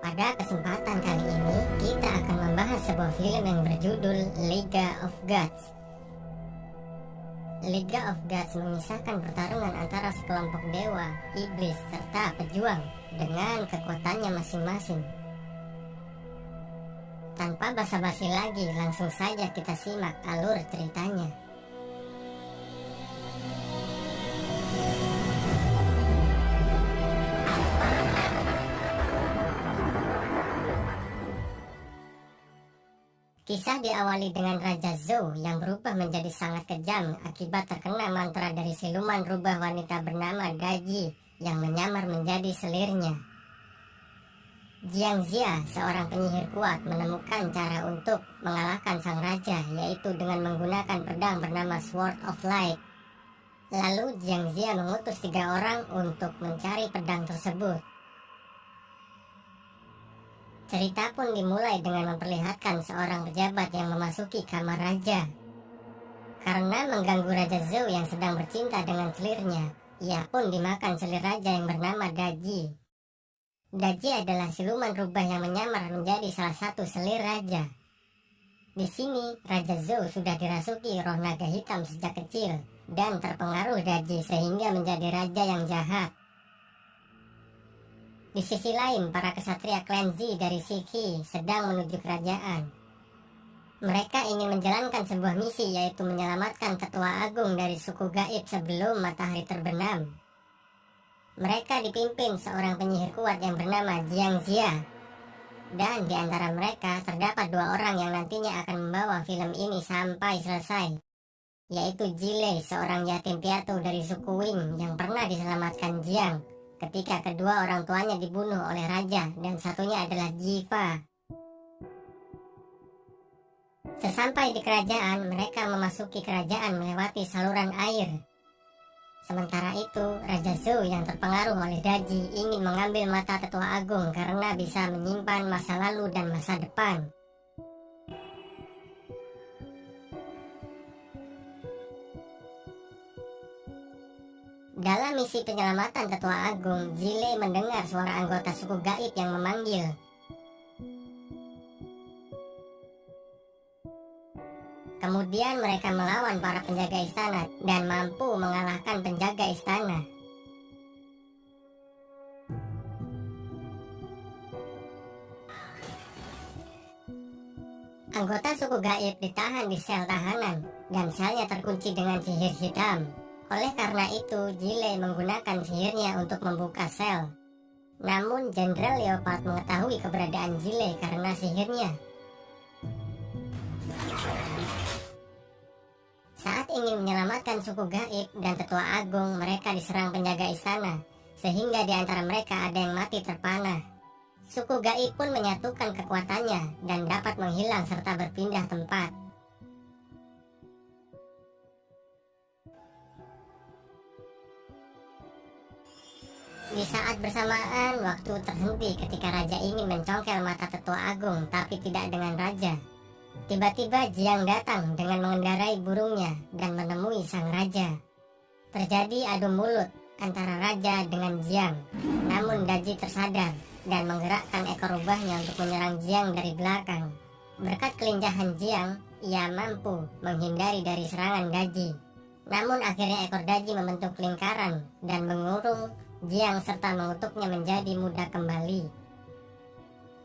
Pada kesempatan kali ini, kita akan membahas sebuah film yang berjudul League of Gods. League of Gods mengisahkan pertarungan antara sekelompok dewa, iblis, serta pejuang dengan kekuatannya masing-masing. Tanpa basa-basi lagi, langsung saja kita simak alur ceritanya. Kisah diawali dengan Raja Zhou yang berubah menjadi sangat kejam akibat terkena mantra dari siluman rubah wanita bernama Daji yang menyamar menjadi selirnya. Jiang Xia, seorang penyihir kuat, menemukan cara untuk mengalahkan sang raja, yaitu dengan menggunakan pedang bernama Sword of Light. Lalu Jiang Xia mengutus 3 orang untuk mencari pedang tersebut. Cerita pun dimulai dengan memperlihatkan seorang pejabat yang memasuki kamar raja. Karena mengganggu Raja Zhou yang sedang bercinta dengan selirnya, ia pun dimakan selir raja yang bernama Daji. Daji adalah siluman rubah yang menyamar menjadi salah satu selir raja. Di sini, Raja Zhou sudah dirasuki roh naga hitam sejak kecil dan terpengaruh Daji sehingga menjadi raja yang jahat. Di sisi lain, para kesatria klan Zi dari Shiqi sedang menuju kerajaan. Mereka ingin menjalankan sebuah misi, yaitu menyelamatkan ketua agung dari suku gaib sebelum matahari terbenam. Mereka dipimpin seorang penyihir kuat yang bernama Jiang Xia. Dan di antara mereka terdapat 2 orang yang nantinya akan membawa film ini sampai selesai, yaitu Jile, seorang yatim piatu dari suku Wing yang pernah diselamatkan Jiang ketika kedua orang tuanya dibunuh oleh raja, dan satunya adalah Jiva. Sesampai di kerajaan, mereka memasuki kerajaan melewati saluran air. Sementara itu, Raja Zhou yang terpengaruh oleh Daji ingin mengambil mata tetua agung karena bisa menyimpan masa lalu dan masa depan. Dalam misi penyelamatan tetua agung, Jile mendengar suara anggota suku gaib yang memanggil. Kemudian mereka melawan para penjaga istana dan mampu mengalahkan penjaga istana. Anggota suku gaib ditahan di sel tahanan dan selnya terkunci dengan sihir hitam. Oleh karena itu, Jile menggunakan sihirnya untuk membuka sel. Namun, Jenderal Leopard mengetahui keberadaan Jile karena sihirnya. Saat ingin menyelamatkan suku gaib dan tetua agung, mereka diserang penjaga istana, sehingga di antara mereka ada yang mati terpanah. Suku gaib pun menyatukan kekuatannya dan dapat menghilang serta berpindah tempat. Di saat bersamaan, waktu terhenti ketika raja ingin mencongkel mata tetua agung, tapi tidak dengan raja. Tiba-tiba Jiang datang dengan mengendarai burungnya dan menemui sang raja. Terjadi adu mulut antara raja dengan Jiang. Namun Daji tersadar dan menggerakkan ekor rubahnya untuk menyerang Jiang dari belakang. Berkat kelincahan Jiang, ia mampu menghindari dari serangan Daji. Namun akhirnya ekor Daji membentuk lingkaran dan mengurung Jiang serta mengutuknya menjadi muda kembali.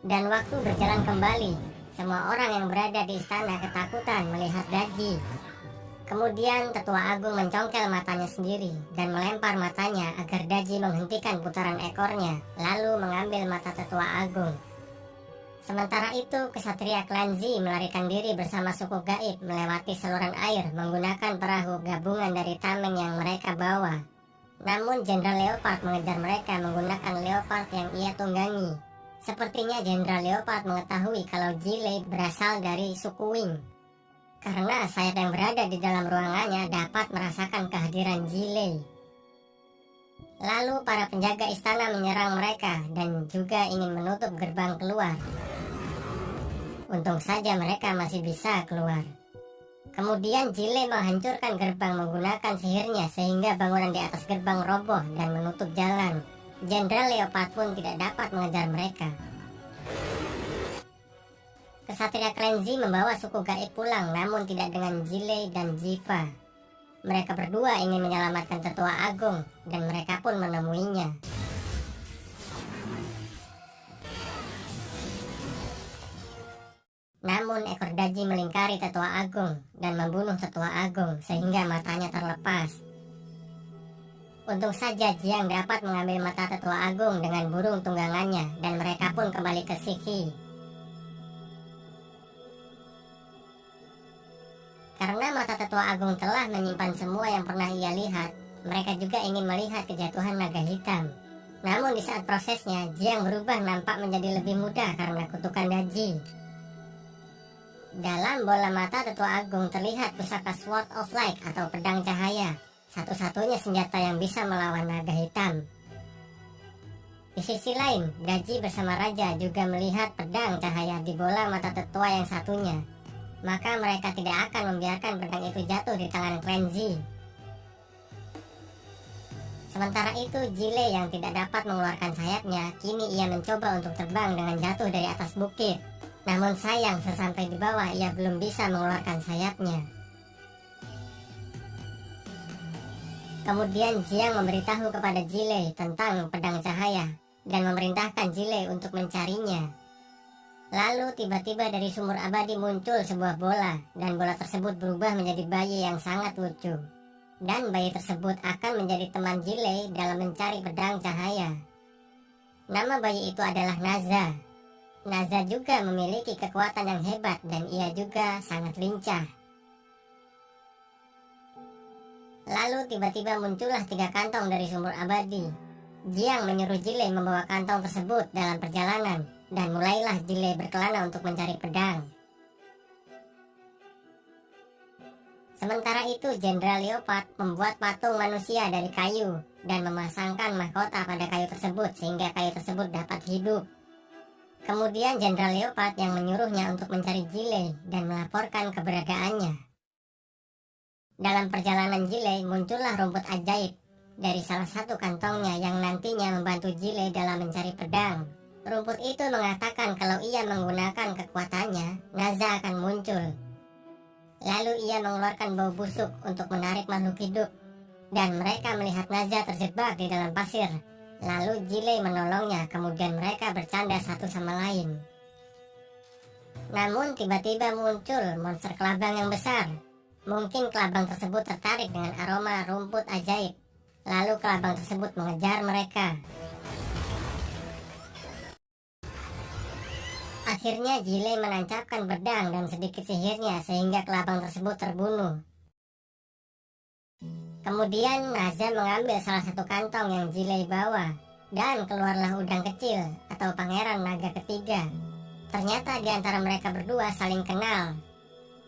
Dan waktu berjalan kembali, semua orang yang berada di istana ketakutan melihat Daji. Kemudian tetua agung mencongkel matanya sendiri dan melempar matanya agar Daji menghentikan putaran ekornya, lalu mengambil mata tetua agung. Sementara itu, kesatria klan Zi melarikan diri bersama suku gaib melewati saluran air menggunakan perahu gabungan dari tameng yang mereka bawa. Namun Jenderal Leopard mengejar mereka menggunakan leopard yang ia tunggangi. Sepertinya Jenderal Leopard mengetahui kalau Jile berasal dari suku Wing, karena sayap yang berada di dalam ruangannya dapat merasakan kehadiran Jile. Lalu para penjaga istana menyerang mereka dan juga ingin menutup gerbang keluar. Untung saja mereka masih bisa keluar. Kemudian Jile menghancurkan gerbang menggunakan sihirnya sehingga bangunan di atas gerbang roboh dan menutup jalan. Jenderal Leopard pun tidak dapat mengejar mereka. Kesatria Klenzi membawa suku gaib pulang, namun tidak dengan Jile dan Jiva. Mereka berdua ingin menyelamatkan tetua agung, dan mereka pun menemuinya. Namun ekor Daji melingkari tetua agung dan membunuh tetua agung sehingga matanya terlepas. Untung saja Jiang dapat mengambil mata tetua agung dengan burung tunggangannya, dan mereka pun kembali ke Shiki. Karena mata tetua agung telah menyimpan semua yang pernah ia lihat, mereka juga ingin melihat kejatuhan naga hitam. Namun di saat prosesnya, Jiang berubah nampak menjadi lebih muda karena kutukan Daji. Dalam bola mata tetua agung terlihat pusaka Sword of Light atau pedang cahaya, satu-satunya senjata yang bisa melawan naga hitam. Di sisi lain, Daji bersama Raja juga melihat pedang cahaya di bola mata tetua yang satunya. Maka mereka tidak akan membiarkan pedang itu jatuh di tangan Klenzi. Sementara itu, Jile yang tidak dapat mengeluarkan sayapnya, kini ia mencoba untuk terbang dengan jatuh dari atas bukit. Namun sayang, sesampai di bawah ia belum bisa mengeluarkan sayapnya. Kemudian Jiang memberitahu kepada Jile tentang pedang cahaya dan memerintahkan Jile untuk mencarinya. Lalu tiba-tiba dari sumur abadi muncul sebuah bola, dan bola tersebut berubah menjadi bayi yang sangat lucu. Dan bayi tersebut akan menjadi teman Jile dalam mencari pedang cahaya. Nama bayi itu adalah Naza. Naza juga memiliki kekuatan yang hebat dan ia juga sangat lincah. Lalu tiba-tiba muncullah 3 kantong dari sumur abadi. Jiang menyuruh Jile membawa kantong tersebut dalam perjalanan. Dan mulailah Jile berkelana untuk mencari pedang. Sementara itu Jenderal Leopard membuat patung manusia dari kayu dan memasangkan mahkota pada kayu tersebut sehingga kayu tersebut dapat hidup. Kemudian Jenderal Leopard yang menyuruhnya untuk mencari Jile dan melaporkan keberadaannya. Dalam perjalanan Jile muncullah rumput ajaib dari salah satu kantongnya yang nantinya membantu Jile dalam mencari pedang. Rumput itu mengatakan kalau ia menggunakan kekuatannya, Naza akan muncul. Lalu ia mengeluarkan bau busuk untuk menarik makhluk hidup. Dan mereka melihat Naza terjebak di dalam pasir. Lalu Jile menolongnya, kemudian mereka bercanda satu sama lain. Namun tiba-tiba muncul monster kelabang yang besar. Mungkin kelabang tersebut tertarik dengan aroma rumput ajaib. Lalu kelabang tersebut mengejar mereka. Akhirnya Jile menancapkan pedang dan sedikit sihirnya sehingga kelabang tersebut terbunuh. Kemudian Naza mengambil salah satu kantong yang Jile bawa dan keluarlah udang kecil atau pangeran naga ketiga. Ternyata di antara mereka berdua saling kenal.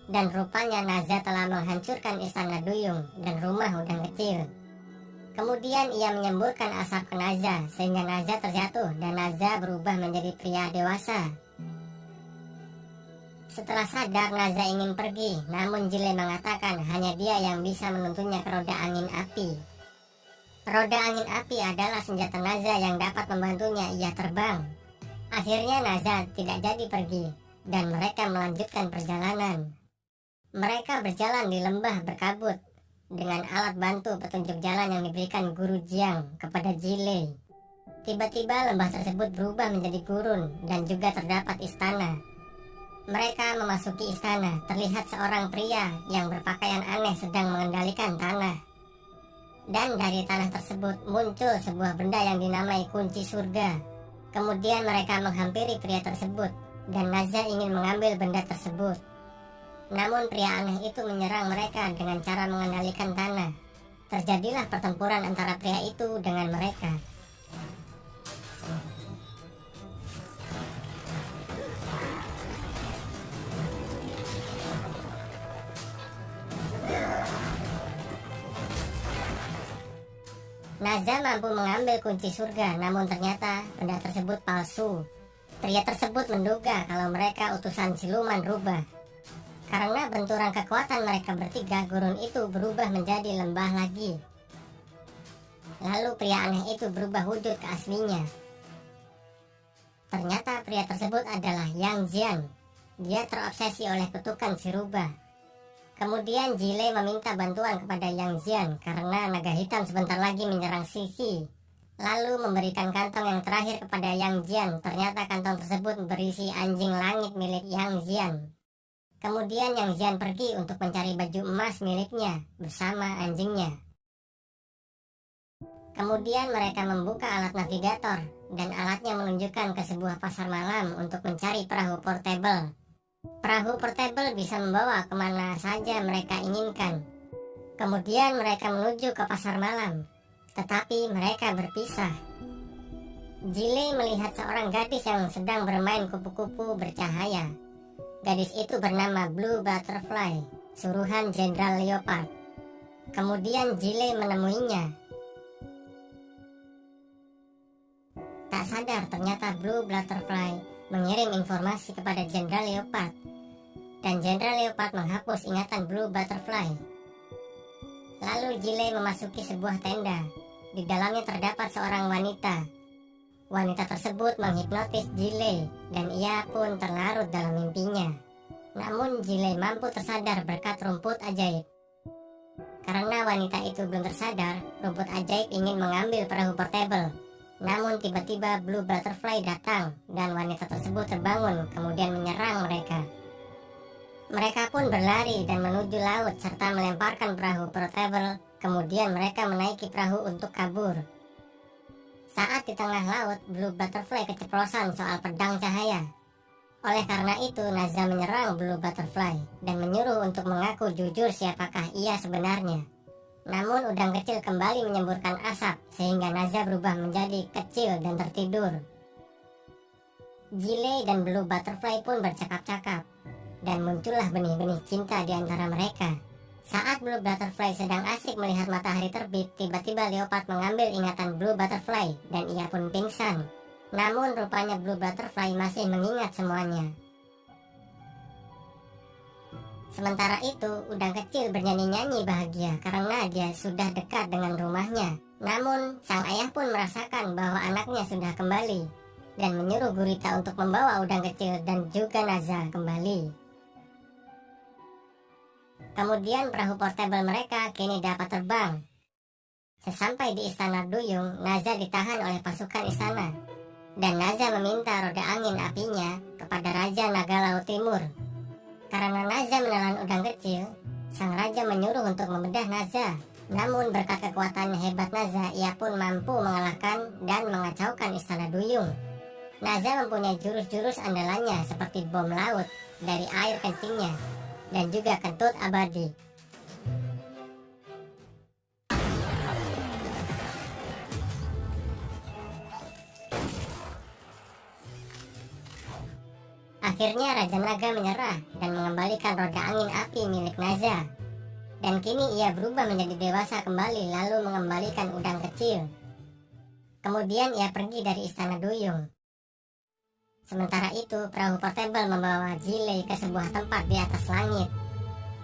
Dan rupanya Naza telah menghancurkan istana duyung dan rumah udang kecil. Kemudian ia menyemburkan asap ke Naza sehingga Naza terjatuh dan Naza berubah menjadi pria dewasa. Setelah sadar Naza ingin pergi, namun Jile mengatakan hanya dia yang bisa menuntunnya ke roda angin api. Roda angin api adalah senjata Naza yang dapat membantunya ia terbang. Akhirnya Naza tidak jadi pergi, dan mereka melanjutkan perjalanan. Mereka berjalan di lembah berkabut, dengan alat bantu petunjuk jalan yang diberikan Guru Jiang kepada Jile. Tiba-tiba lembah tersebut berubah menjadi gurun, dan juga terdapat istana. Mereka memasuki istana, terlihat seorang pria yang berpakaian aneh sedang mengendalikan tanah. Dan dari tanah tersebut muncul sebuah benda yang dinamai kunci surga. Kemudian mereka menghampiri pria tersebut, dan Naza ingin mengambil benda tersebut. Namun pria aneh itu menyerang mereka dengan cara mengendalikan tanah. Terjadilah pertempuran antara pria itu dengan mereka. Naza mampu mengambil kunci surga, namun ternyata benda tersebut palsu. Pria tersebut menduga kalau mereka utusan siluman rubah. Karena benturan kekuatan mereka bertiga, gurun itu berubah menjadi lembah lagi. Lalu pria aneh itu berubah wujud ke aslinya. Ternyata pria tersebut adalah Yang Jian. Dia terobsesi oleh kutukan si rubah. Kemudian Jile meminta bantuan kepada Yang Jian karena naga hitam sebentar lagi menyerang Sisi. Lalu memberikan kantong yang terakhir kepada Yang Jian. Ternyata kantong tersebut berisi anjing langit milik Yang Jian. Kemudian Yang Jian pergi untuk mencari baju emas miliknya bersama anjingnya. Kemudian mereka membuka alat navigator dan alatnya menunjukkan ke sebuah pasar malam untuk mencari perahu portable. Perahu portable bisa membawa kemana saja mereka inginkan. Kemudian mereka menuju ke pasar malam, tetapi mereka berpisah. Jile melihat seorang gadis yang sedang bermain kupu-kupu bercahaya. Gadis itu bernama Blue Butterfly, suruhan Jenderal Leopard. Kemudian Jile menemuinya. Tak sadar ternyata Blue Butterfly mengirim informasi kepada Jenderal Leopard, dan Jenderal Leopard menghapus ingatan Blue Butterfly. Lalu Jile memasuki sebuah tenda. Di dalamnya terdapat seorang wanita. Wanita tersebut menghipnotis Jile dan ia pun terlarut dalam mimpinya. Namun Jile mampu tersadar berkat rumput ajaib. Karena wanita itu belum tersadar, rumput ajaib ingin mengambil perahu portable. Namun tiba-tiba Blue Butterfly datang dan wanita tersebut terbangun kemudian menyerang mereka. Mereka pun berlari dan menuju laut serta melemparkan perahu portable. Kemudian mereka menaiki perahu untuk kabur. Saat di tengah laut, Blue Butterfly keceplosan soal pedang cahaya. Oleh karena itu, Naza menyerang Blue Butterfly dan menyuruh untuk mengaku jujur siapakah ia sebenarnya. Namun udang kecil kembali menyemburkan asap sehingga Naza berubah menjadi kecil dan tertidur. Jile dan Blue Butterfly pun bercakap-cakap dan muncullah benih-benih cinta di antara mereka. Saat Blue Butterfly sedang asik melihat matahari terbit, tiba-tiba Leopard mengambil ingatan Blue Butterfly dan ia pun pingsan. Namun rupanya Blue Butterfly masih mengingat semuanya. Sementara itu, udang kecil bernyanyi-nyanyi bahagia karena dia sudah dekat dengan rumahnya. Namun, sang ayah pun merasakan bahwa anaknya sudah kembali dan menyuruh gurita untuk membawa udang kecil dan juga Naza kembali. Kemudian perahu portable mereka kini dapat terbang. Sesampai di istana duyung, Naza ditahan oleh pasukan istana. Dan Naza meminta roda angin apinya kepada Raja Naga Laut Timur. Karena Naza menelan udang kecil, sang raja menyuruh untuk membedah Naza. Namun berkat kekuatannya hebat Naza, ia pun mampu mengalahkan dan mengacaukan istana duyung. Naza mempunyai jurus-jurus andalannya seperti bom laut dari air kencingnya dan juga kentut abadi. Akhirnya Raja Naga menyerah dan mengembalikan roda angin api milik Naza. Dan kini ia berubah menjadi dewasa kembali lalu mengembalikan udang kecil. Kemudian ia pergi dari istana duyung. Sementara itu, perahu portable membawa Jile ke sebuah tempat di atas langit.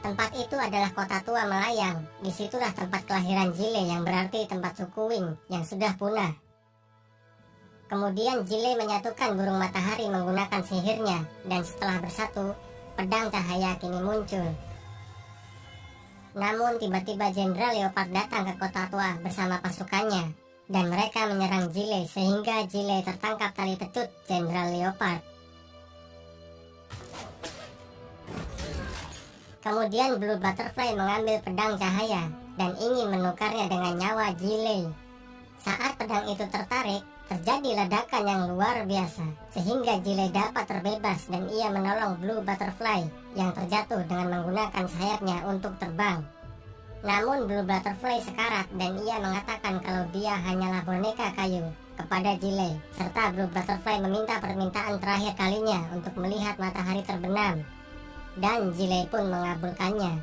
Tempat itu adalah kota tua melayang. Disitulah tempat kelahiran Jile yang berarti tempat suku Wing yang sudah punah. Kemudian Jile menyatukan burung matahari menggunakan sihirnya, dan setelah bersatu, pedang cahaya kini muncul. Namun tiba-tiba Jenderal Leopard datang ke kota tua bersama pasukannya, dan mereka menyerang Jile sehingga Jile tertangkap tali pecut Jenderal Leopard. Kemudian Blue Butterfly mengambil pedang cahaya dan ingin menukarnya dengan nyawa Jile. Saat pedang itu tertarik, terjadi ledakan yang luar biasa, sehingga Jile dapat terbebas dan ia menolong Blue Butterfly yang terjatuh dengan menggunakan sayapnya untuk terbang. Namun Blue Butterfly sekarat dan ia mengatakan kalau dia hanyalah boneka kayu kepada Jile, serta Blue Butterfly meminta permintaan terakhir kalinya untuk melihat matahari terbenam, dan Jile pun mengabulkannya.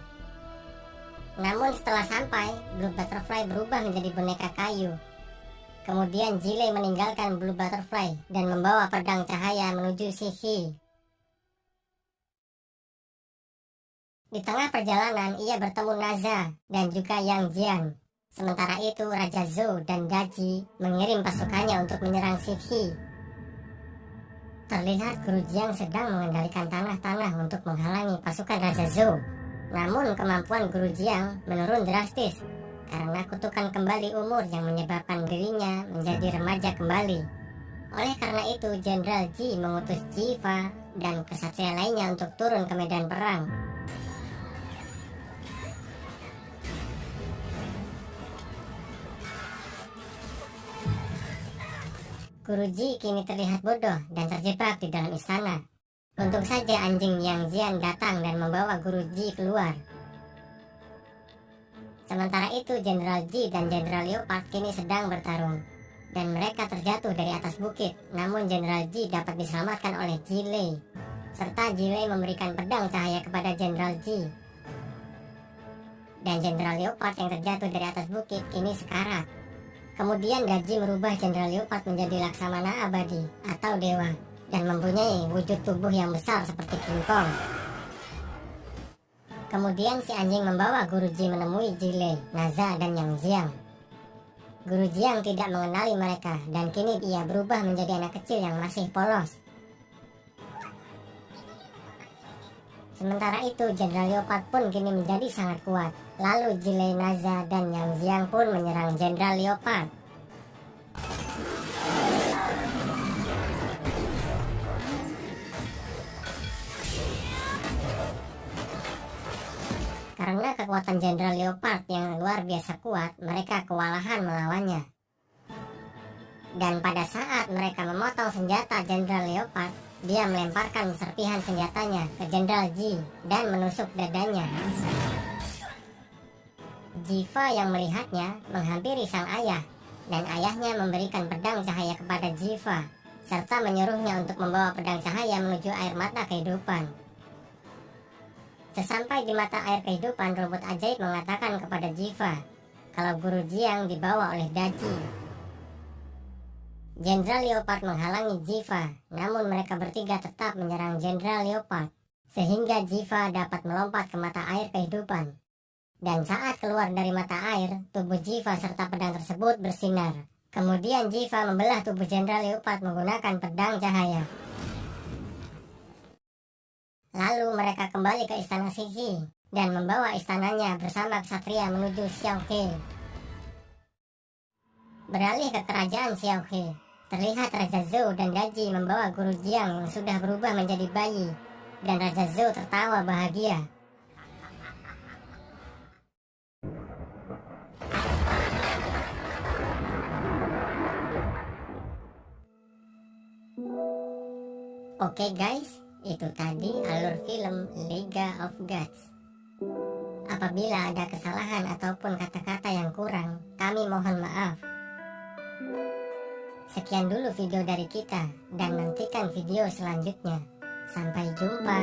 Namun setelah sampai, Blue Butterfly berubah menjadi boneka kayu. Kemudian Jile meninggalkan Blue Butterfly dan membawa pedang cahaya menuju Sisi. Di tengah perjalanan ia bertemu Naza dan juga Yang Jian. Sementara itu Raja Zhou dan Daji mengirim pasukannya untuk menyerang Sisi. terlihat Guru Jiang sedang mengendalikan tanah-tanah untuk menghalangi pasukan Raja Zhou. Namun kemampuan Guru Jiang menurun drastis karena kutukan kembali umur yang menyebabkan dirinya menjadi remaja kembali. Oleh karena itu, Jenderal Ji mengutus Jiva dan kesatria lainnya untuk turun ke medan perang. Guru Ji kini terlihat bodoh dan terjebak di dalam istana. Untung saja anjing Yang Jian datang dan membawa Guru Ji keluar. Sementara itu, Jenderal Ji dan Jenderal Leopard kini sedang bertarung, dan mereka terjatuh dari atas bukit. Namun Jenderal Ji dapat diselamatkan oleh Ji Lei, serta Ji Lei memberikan pedang cahaya kepada Jenderal Ji. Dan Jenderal Leopard yang terjatuh dari atas bukit kini sekarat. Kemudian Daji merubah Jenderal Leopard menjadi Laksamana abadi atau dewa, dan mempunyai wujud tubuh yang besar seperti King Kong. Kemudian si anjing membawa Guru Ji menemui Ji Lei, Naza, dan Yang Jiang. Guru Jiang tidak mengenali mereka, dan kini ia berubah menjadi anak kecil yang masih polos. Sementara itu, Jenderal Leopard pun kini menjadi sangat kuat. Lalu Ji Lei, Naza, dan Yang Jiang pun menyerang Jenderal Leopard. Karena kekuatan Jenderal Leopard yang luar biasa kuat, mereka kewalahan melawannya. Dan pada saat mereka memotong senjata Jenderal Leopard, dia melemparkan serpihan senjatanya ke Jenderal Ji dan menusuk dadanya. Jiva yang melihatnya menghampiri sang ayah, dan ayahnya memberikan pedang cahaya kepada Jiva, serta menyuruhnya untuk membawa pedang cahaya menuju air mata kehidupan. Sesampai di mata air kehidupan, robot ajaib mengatakan kepada Jiva kalau Guru Jiang dibawa oleh Daji. Jenderal Leopard menghalangi Jiva, namun mereka bertiga tetap menyerang Jenderal Leopard, sehingga Jiva dapat melompat ke mata air kehidupan. Dan saat keluar dari mata air, tubuh Jiva serta pedang tersebut bersinar. Kemudian Jiva membelah tubuh Jenderal Leopard menggunakan pedang cahaya. Lalu mereka kembali ke istana Shihi dan membawa istananya bersama ksatria menuju Xiaohe. Beralih ke kerajaan Xiaohe, terlihat Raja Zhou dan Daji membawa Guru Jiang yang sudah berubah menjadi bayi, dan Raja Zhou tertawa bahagia. Oke guys, itu tadi alur film Liga of Gods. Apabila ada kesalahan ataupun kata-kata yang kurang, kami mohon maaf. Sekian dulu video dari kita, dan nantikan video selanjutnya. Sampai jumpa.